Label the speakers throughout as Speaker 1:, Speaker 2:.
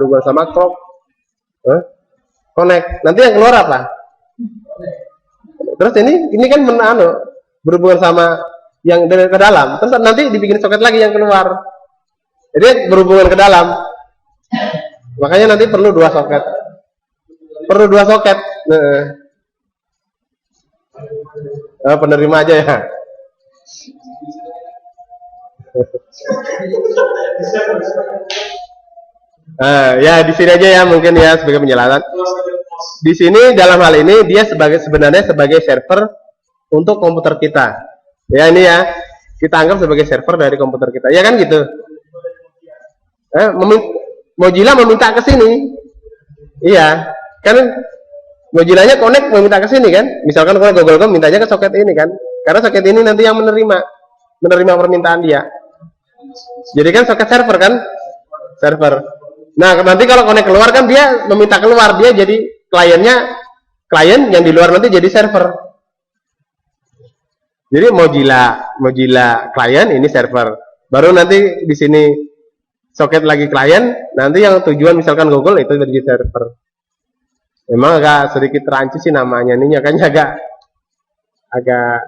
Speaker 1: berhubungan sama crop, connect. Nanti yang keluar apa? Terus ini kan berhubungan sama yang dari ke dalam. Terus nanti dibikin soket lagi yang keluar. Jadi berhubungan ke dalam. Makanya nanti perlu dua soket. Penerima aja ya. Ya di sini aja ya mungkin ya sebagai penjelasan. Di sini dalam hal ini dia sebenarnya sebagai server untuk komputer kita. Ya ini ya kita anggap sebagai server dari komputer kita. Ya kan gitu. Mozilla meminta ke sini. Iya, kan Mozilla-nya connect meminta ke sini kan. Misalkan kalau Google.com mintanya ke soket ini kan. Karena soket ini nanti yang menerima permintaan dia. Jadi kan soket server kan? Server. Nah, nanti kalau connect keluar kan dia meminta keluar, dia jadi klien yang di luar nanti jadi server. Jadi Mozilla klien ini server. Baru nanti di sini soket lagi klien, nanti yang tujuan misalkan Google itu jadi server. Memang agak sedikit rancu sih namanya, ini makanya agak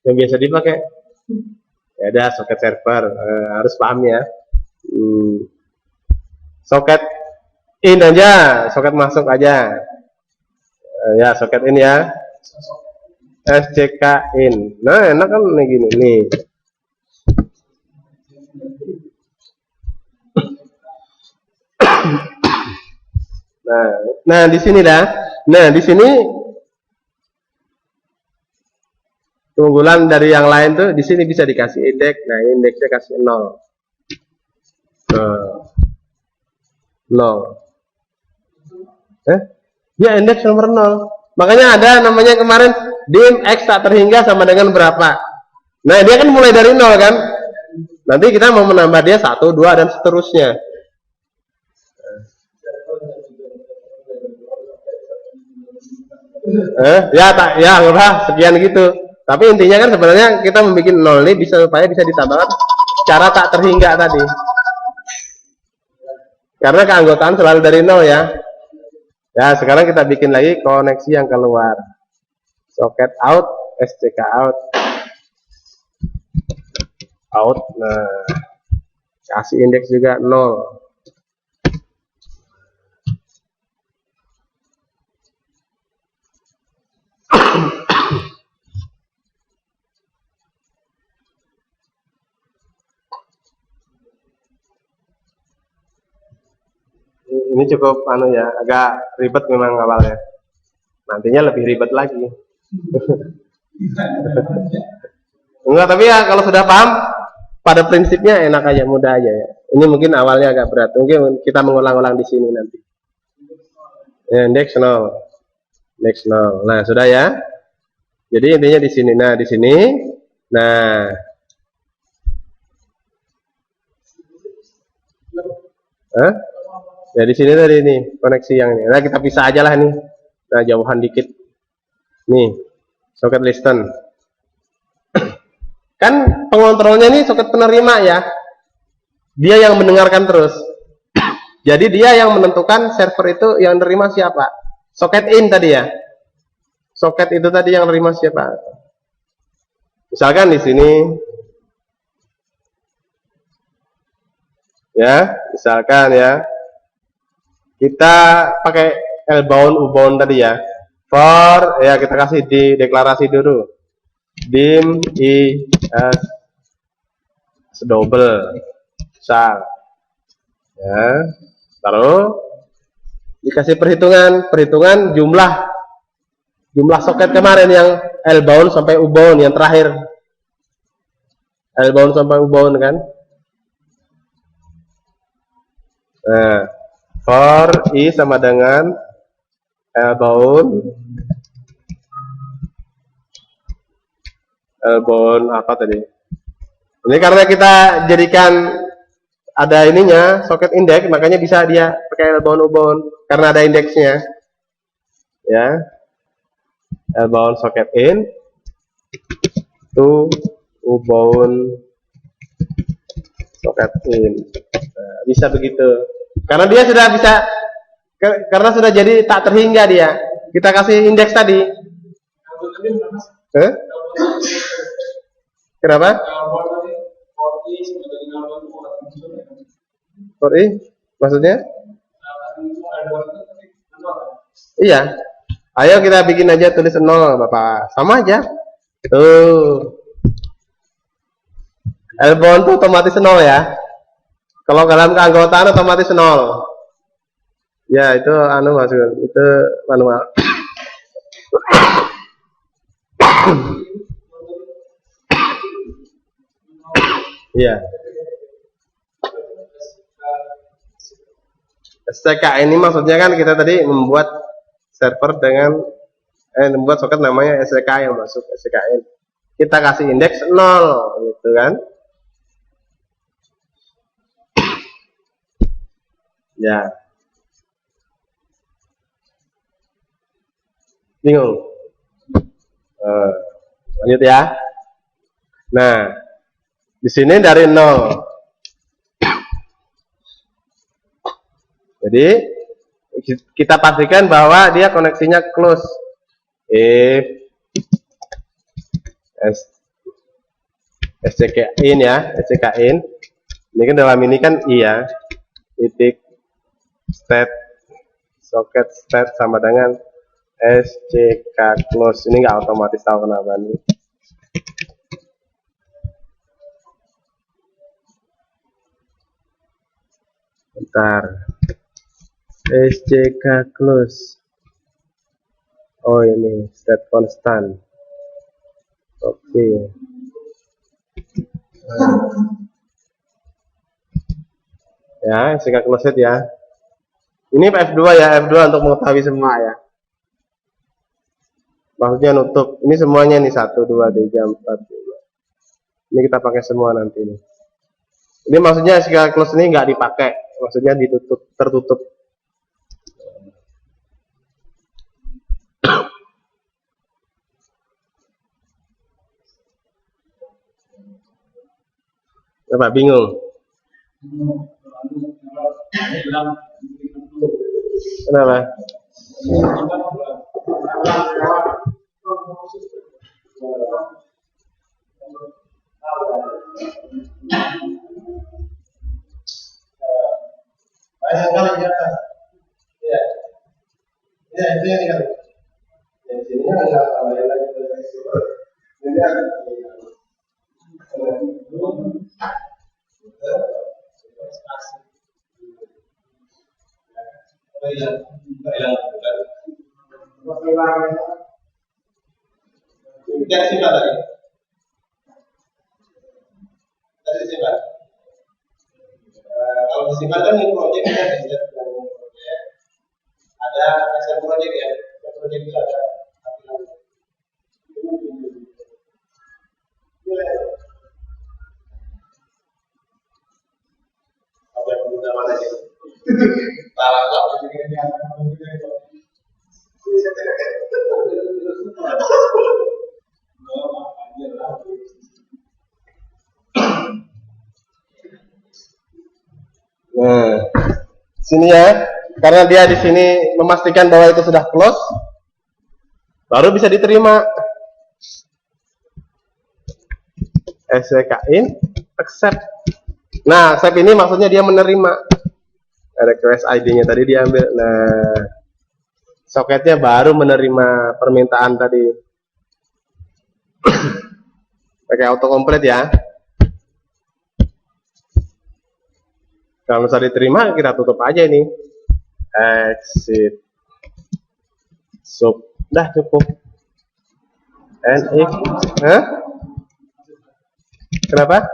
Speaker 1: yang biasa dipakai. Ya ada soket server, harus paham ya. Soket in aja, soket masuk aja. Ya soket in ya. SCK in. Nah enak kan nih gini nih. Nah di sini dah. Nah di sini keunggulan dari yang lain tuh di sini bisa dikasih indeks. Nah indeksnya kasih 0. 0. Ya indeks nomor 0. Makanya ada namanya kemarin dim x tak terhingga sama dengan berapa. Nah dia kan mulai dari 0 kan. Nanti kita mau menambah dia 1, 2 dan seterusnya. Ya enggak sekian gitu. Tapi intinya kan sebenarnya kita membuat 0 ini supaya bisa ditambahkan cara tak terhingga tadi. Karena keanggotaan selalu dari 0 ya. Ya sekarang kita bikin lagi koneksi yang keluar. Soket out, SCK out. Nah kasih indeks juga 0. Ini cukup agak ribet memang awalnya. Nantinya lebih ribet lagi. Enggak, tapi ya kalau sudah paham pada prinsipnya enak aja, mudah aja ya. Ini mungkin awalnya agak berat. Mungkin kita mengulang-ulang di sini nanti. Ya, indeks 0. Indeks 0. Nah, sudah ya. Jadi intinya di sini. Nah, di sini. Nah. Ya di sini tadi nih koneksi yang ini. Nah, kita pisah aja lah nih. Nah, jauhan dikit. Nih, soket listen. Kan pengontrolnya ini soket penerima ya. Dia yang mendengarkan terus. Jadi dia yang menentukan server itu yang menerima siapa. Soket in tadi ya. Soket itu tadi yang menerima siapa. Misalkan di sini. Ya, misalkan ya. Kita pakai L-bound, U-bound tadi ya. For, ya kita kasih di deklarasi dulu. Dim I S double besar. Ya. Lalu dikasih perhitungan jumlah soket kemarin yang L-bound sampai U-bound yang terakhir. L-bound sampai U-bound kan. Nah, for I sama dengan L-bound apa tadi? Ini karena kita jadikan ada ininya soket indeks, makanya bisa dia pakai L-bound U-bound karena ada indeksnya. Ya. L-bound soket in to U-bound soket in. Nah, bisa begitu. Karena dia sudah bisa, karena sudah jadi tak terhingga dia. Kita kasih indeks tadi. Kenapa? For i, maksudnya? Iya. Ayo kita bikin aja, tulis 0 Bapak. Sama aja. Tuh. L-bond itu otomatis 0 ya. Kalau dalam keanggotaan otomatis 0. Ya, itu anu masuk. Itu manual. Iya. SCK ini maksudnya kan kita tadi membuat server dengan membuat soket namanya SCK yang masuk SCKN. Kita kasih indeks 0 gitu kan. Ya. Bingung? Lanjut ya. Nah, di sini dari 0. Jadi kita pastikan bahwa dia koneksinya close. If SCK in ya, SCK in. Ini kan dalam ini kan iya. Titik state socket state sama dengan SCK close. Ini nggak otomatis, tahu kenapa nih? Bentar. SCK close. Oh ini state constant. Oke. Ya, SCK close ya. Ini F2 ya, F2 untuk mengetahui semua ya. Maksudnya nutup. Ini semuanya nih 1 2 3 4 5. Ini kita pakai semua nanti nih. Ini maksudnya SCK close ini nggak dipakai. Maksudnya ditutup, tertutup. Apa bingung? Kenapa? Kalau di atas, ya, ya itu yang dikatakan. Yang sini adalah kalau yang lagi bergerak, ini ada. Dari sini lagi. Dari sini lagi. Kalau disimpan kan ini proyek ada hasil proyek ya, proyek itu ada apa yang guna mana sih? Salah kok ini Nah, sini ya, karena dia di sini memastikan bahwa itu sudah close, baru bisa diterima. SCK in, accept. Nah, accept ini maksudnya dia menerima. Request ID-nya tadi diambil. Nah, soketnya baru menerima permintaan tadi. Pakai autocomplete ya. Kalau misalnya diterima, kita tutup aja ini. Exit. Sub. Dah cukup. And if, kenapa?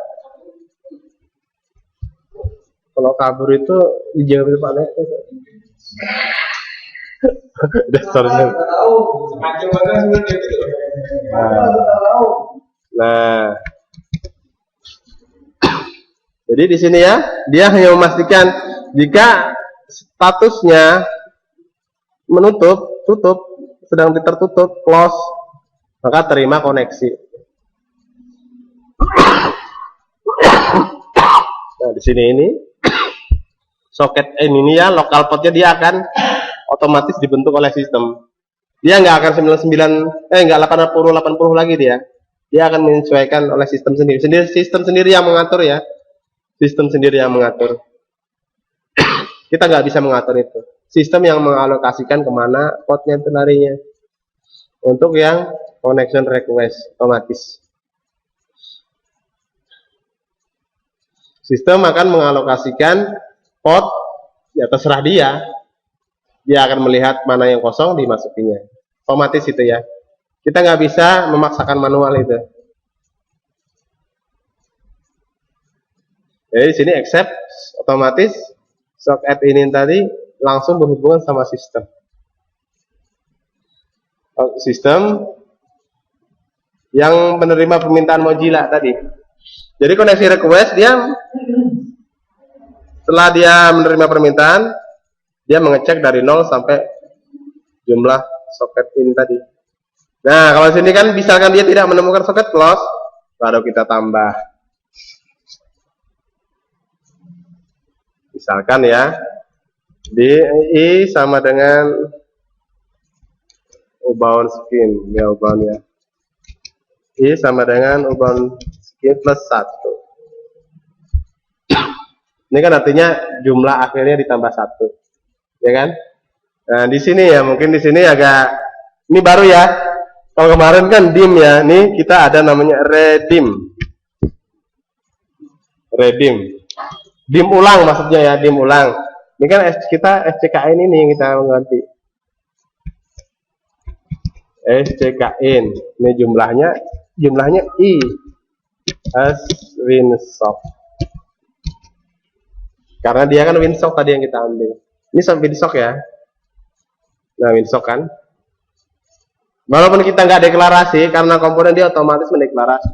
Speaker 1: Kalau kabur itu dijawab Pak Nek. Nah, jadi di sini ya, dia hanya memastikan jika statusnya menutup, tutup, sedang tertutup, close, maka terima koneksi. Nah, di sini ini soket ini ya, lokal portnya dia akan otomatis dibentuk oleh sistem. Dia nggak akan 99, nggak 80 lagi dia. Dia akan menyesuaikan oleh sistem sendiri. Sistem sendiri yang mengatur ya. Sistem sendiri yang mengatur. Kita nggak bisa mengatur itu. Sistem yang mengalokasikan kemana portnya itu larinya. Untuk yang connection request otomatis. Sistem akan mengalokasikan port, ya terserah dia. Dia akan melihat mana yang kosong dimasukinya. Otomatis itu ya. Kita nggak bisa memaksakan manual itu. Jadi di sini accept otomatis socket ini tadi langsung berhubungan sama sistem. Sistem yang menerima permintaan Mozilla tadi. Jadi koneksi request dia setelah dia menerima permintaan, dia mengecek dari 0 sampai jumlah socket in tadi. Nah, kalau sini kan misalkan dia tidak menemukan socket close, baru kita tambah. Misalkan ya, DI sama dengan U-bound skin, ya U-bound ya. I sama dengan U-bound skin plus 1. Ini kan artinya jumlah akhirnya ditambah 1, ya kan? Nah, di sini ya, mungkin di sini agak, ini baru ya. Kalau kemarin kan dim ya, nih kita ada namanya redim. Redim. Dim ulang maksudnya ya, dim ulang. Ini kan kita SCKN ini yang kita ganti. SCKN. Ini jumlahnya I as Winsock. Karena dia kan Winsock tadi yang kita ambil. Ini sampai Winsock ya. Nah, Winsock kan. Walaupun kita nggak deklarasi, karena komponen dia otomatis mendeklarasi.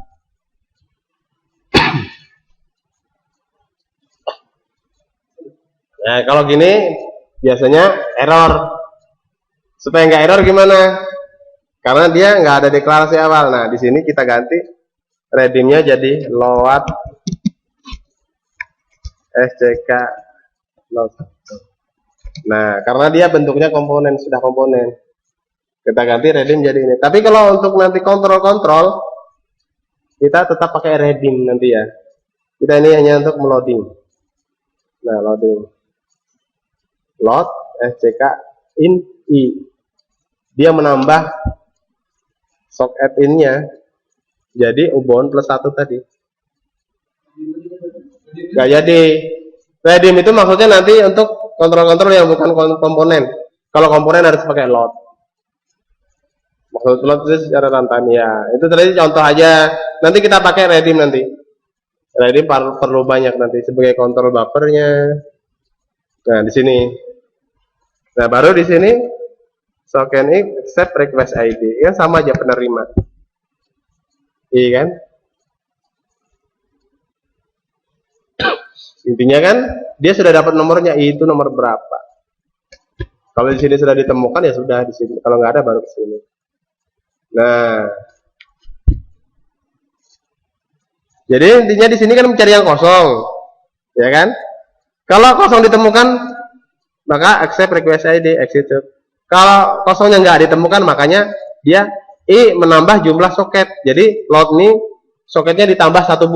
Speaker 1: Nah, kalau gini biasanya error. Supaya nggak error gimana? Karena dia nggak ada deklarasi awal. Nah, di sini kita ganti redeemnya jadi load SCK load. Nah, karena dia bentuknya komponen, sudah komponen. Kita ganti redeem jadi ini. Tapi kalau untuk nanti kontrol, kita tetap pakai redeem nanti ya. Kita ini hanya untuk meloading. Nah, loading. Load SCK in I. Dia menambah socket in-nya jadi U-bound plus 1 tadi. Gak jadi. Redeem itu maksudnya nanti untuk kontrol-kontrol yang bukan komponen. Kalau komponen harus pakai load. Maksud load itu secara runtime ya. Itu tadi contoh aja. Nanti kita pakai redeem nanti. Redeem perlu banyak nanti sebagai kontrol buffernya. Nah, di sini. Nah, baru di sini socket accept request ID. Ya sama aja penerima. Iya kan? Intinya kan dia sudah dapat nomornya, itu nomor berapa. Kalau di sini sudah ditemukan ya sudah di sini. Kalau nggak ada baru ke sini. Nah, jadi intinya di sini kan mencari yang kosong, ya kan? Kalau kosong ditemukan, maka accept request ID execute. Kalau kosongnya nggak ditemukan, makanya dia menambah jumlah soket. Jadi load ini soketnya ditambah 1